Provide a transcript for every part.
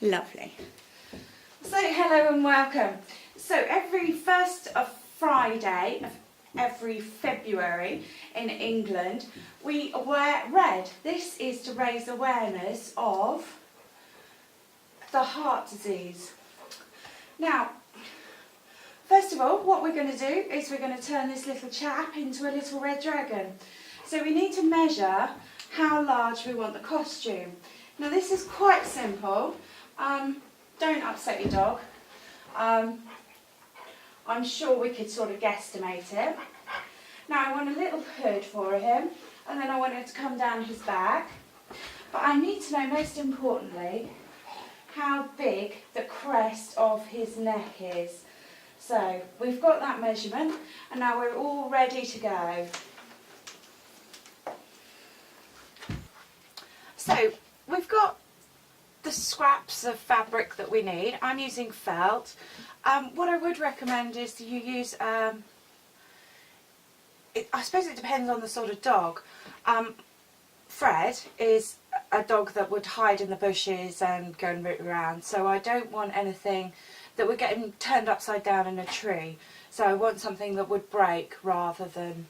Lovely. So hello and welcome. So every first of Friday of every February in England we wear red. This is to raise awareness of the heart disease. Now, first of all, what we're going to do is we're going to turn this little chap into a little red dragon. So we need to measure how large we want the costume. Now this is quite simple. Don't upset your dog. I'm sure we could sort of guesstimate it. Now I want a little hood for him, and then I want it to come down his back. But I need to know, most importantly, how big the crest of his neck is. So we've got that measurement, and now we're all ready to go. So we've got the scraps of fabric that we need. I'm using felt. What I would recommend is you use, I suppose it depends on the sort of dog. Fred is a dog that would hide in the bushes and go and root around, so I don't want anything that would get him turned upside down in a tree. So I want something that would break rather than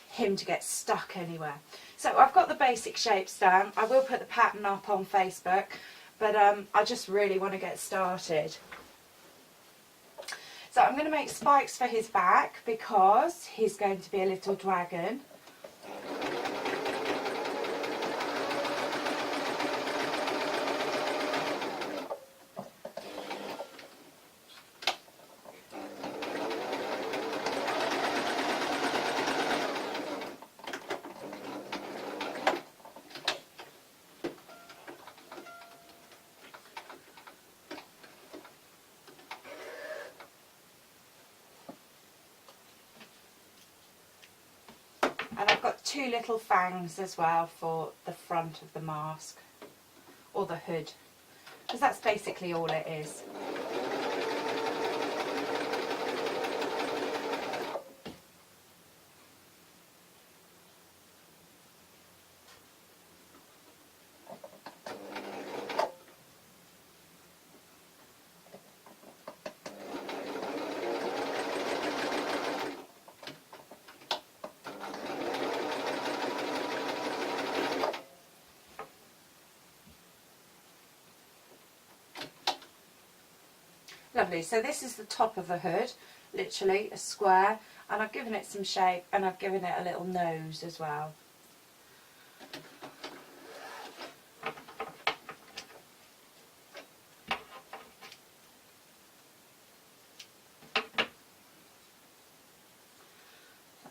him to get stuck anywhere. So I've got the basic shapes down. I will put the pattern up on Facebook, but I just really want to get started. So I'm going to make spikes for his back because he's going to be a little dragon. And I've got two little fangs as well for the front of the mask, or the hood, because that's basically all it is. Lovely, so this is the top of the hood, literally a square, and I've given it some shape and I've given it a little nose as well.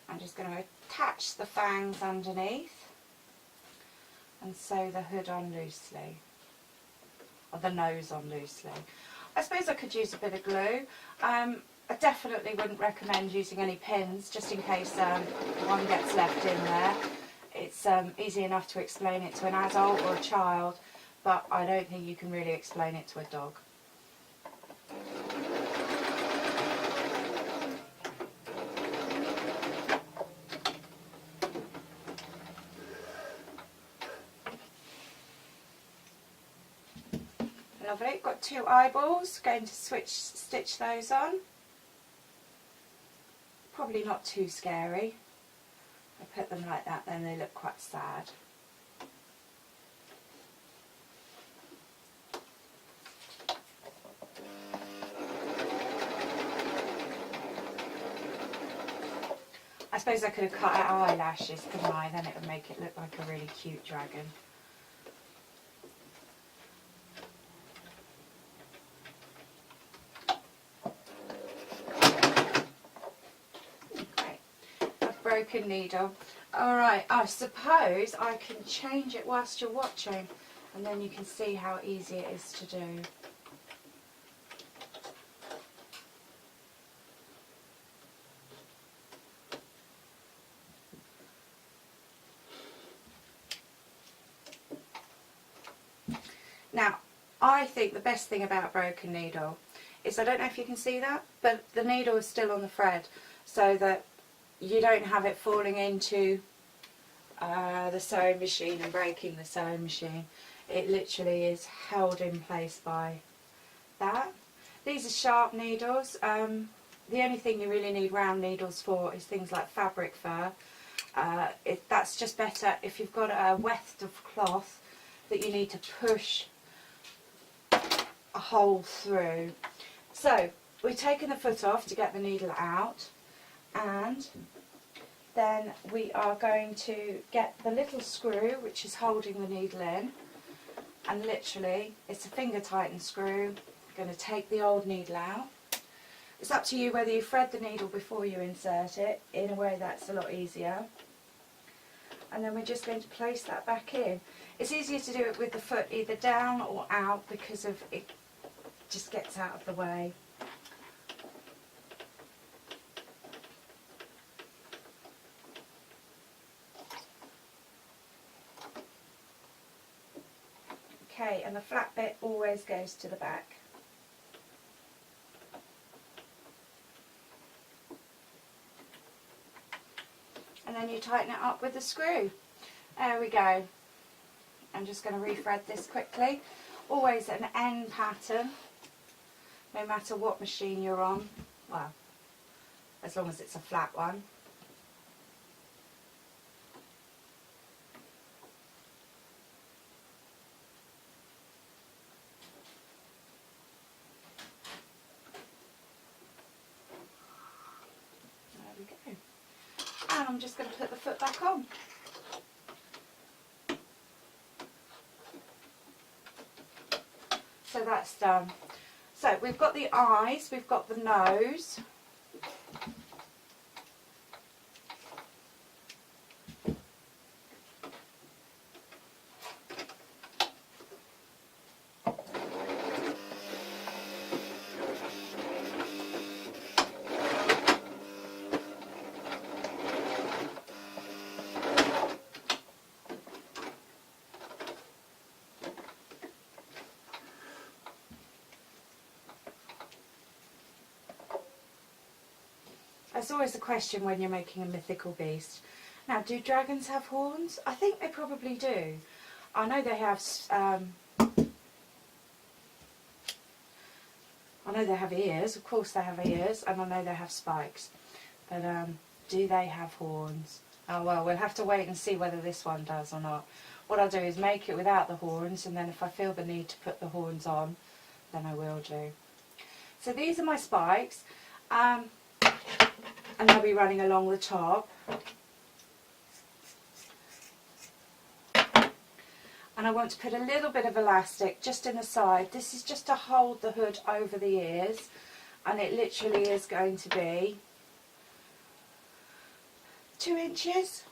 I'm just going to attach the fangs underneath and sew the hood on loosely, or the nose on loosely. I suppose I could use a bit of glue. I definitely wouldn't recommend using any pins, just in case one gets left in there. It's easy enough to explain it to an adult or a child, but I don't think you can really explain it to a dog. Lovely, got two eyeballs, going to stitch those on. Probably not too scary. I put them like that, then they look quite sad. I suppose I could have cut out eyelashes, couldn't I? Then it would make it look like a really cute dragon. Broken needle. Alright, I suppose I can change it whilst you're watching, and then you can see how easy it is to do. Now, I think the best thing about broken needle is, I don't know if you can see that, but the needle is still on the thread, so that you don't have it falling into the sewing machine and breaking the sewing machine. it literally is held in place by that. These are sharp needles. The only thing you really need round needles for is things like fabric fur. That's just better if you've got a weft of cloth that you need to push a hole through. So we've taken the foot off to get the needle out, and then we are going to get the little screw which is holding the needle in, and literally it's a finger tightened screw. I'm going to take the old needle out. It's up to you whether you thread the needle before you insert it. In a way that's a lot easier. And then we're just going to place that back in. It's easier to do it with the foot either down or out because of it just gets out of the way. Okay, and the flat bit always goes to the back. And then you tighten it up with the screw. There we go. I'm just going to re-thread this quickly. Always an N pattern, no matter what machine you're on. Well, as long as it's a flat one. There we go. And I'm just going to put the foot back on. So that's done. So we've got the eyes, we've got the nose. That's always the question when you're making a mythical beast. Now, do dragons have horns? I think they probably do. I know they have. I know they have ears. Of course, they have ears, and I know they have spikes. But do they have horns? Oh well, we'll have to wait and see whether this one does or not. What I'll do is make it without the horns, and then if I feel the need to put the horns on, then I will do. So these are my spikes. And they'll be running along the top. And I want to put a little bit of elastic just in the side. This is just to hold the hood over the ears, and it literally is going to be 2 inches.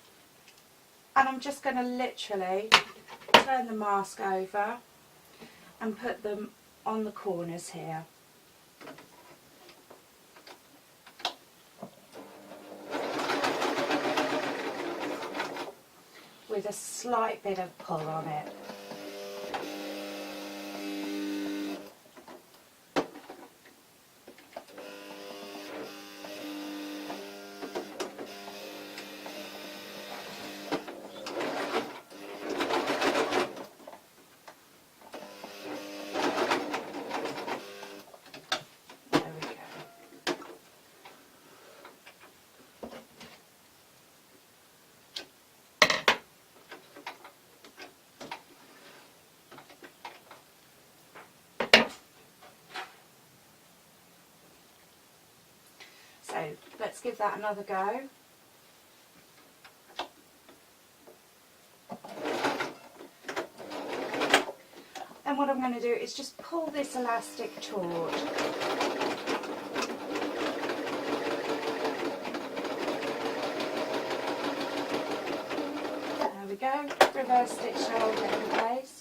And I'm just going to literally turn the mask over and put them on the corners here. With a slight bit of pull on it. There we go. So let's give that another go. And what I'm going to do is just pull this elastic taut. There we go, reverse stitch to hold it in place.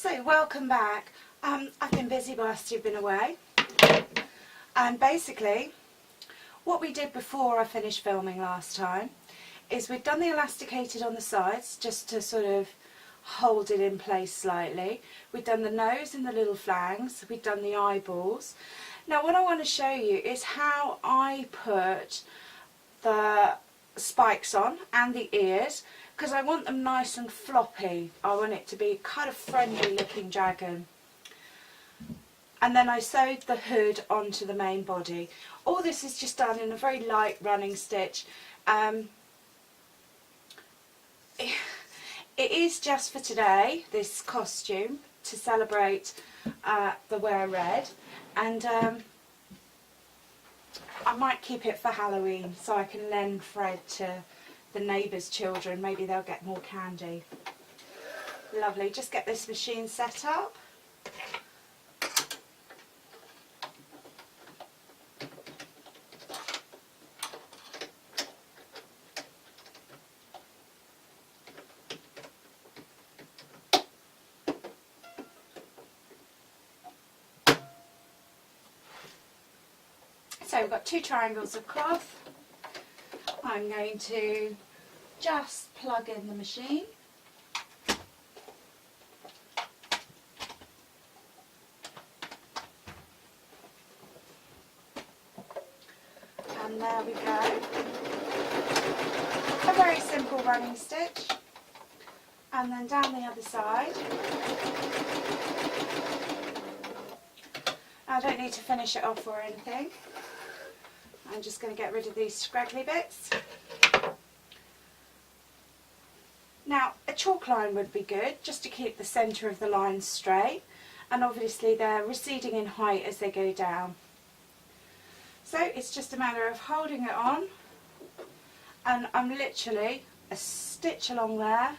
So welcome back. I've been busy whilst you've been away, and basically what we did before I finished filming last time is we'd done the elasticated on the sides just to sort of hold it in place slightly. We'd done the nose and the little flangs, we'd done the eyeballs. Now what I want to show you is how I put the spikes on and the ears, because I want them nice and floppy. I want it to be kind of friendly looking dragon. And then I sewed the hood onto the main body. All this is just done in a very light running stitch. It is just for today, this costume, to celebrate the Wear Red, and I might keep it for Halloween so I can lend Fred to the neighbours' children. Maybe they'll get more candy. Lovely, just get this machine set up. So we've got 2 triangles of cloth. I'm going to just plug in the machine. And there we go. A very simple running stitch. And then down the other side. I don't need to finish it off or anything. I'm just going to get rid of these scraggly bits. Now a chalk line would be good just to keep the centre of the line straight, and obviously they're receding in height as they go down. So it's just a matter of holding it on, and I'm literally a stitch along there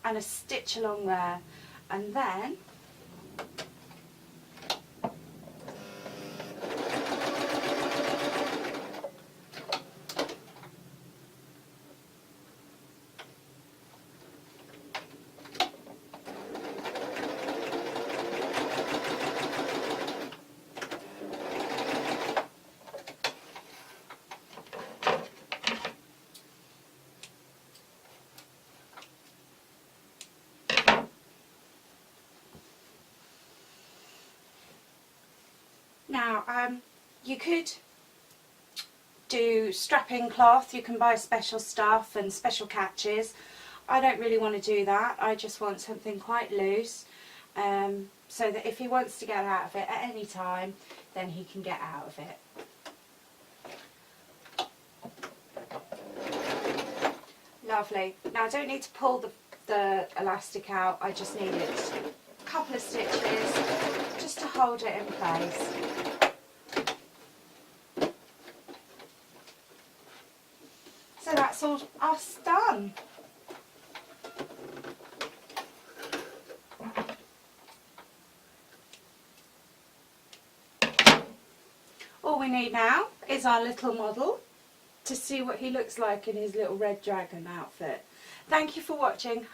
and a stitch along there, and then you could do strapping cloth. You can buy special stuff and special catches. I don't really want to do that. I just want something quite loose, so that if he wants to get out of it at any time, then he can get out of it. Lovely. Now I don't need to pull the elastic out, I just need it a couple of stitches just to hold it in place. So that's all us done. All we need now is our little model to see what he looks like in his little red dragon outfit. Thank you for watching.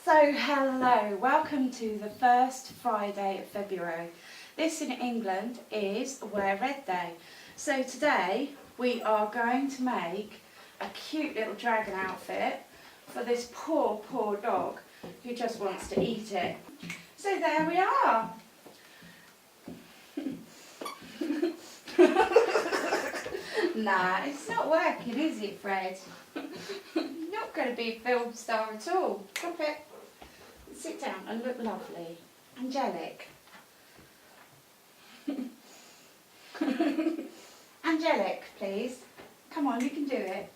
So hello, welcome to the first Friday of February. This in England is Wear Red Day. So today we are going to make a cute little dragon outfit for this poor dog who just wants to eat it. So there we are. Nah, it's not working, is it, Fred? You're not going to be a film star at all. Drop it. Sit down and look lovely. Angelic. Angelic, please. Come on, you can do it.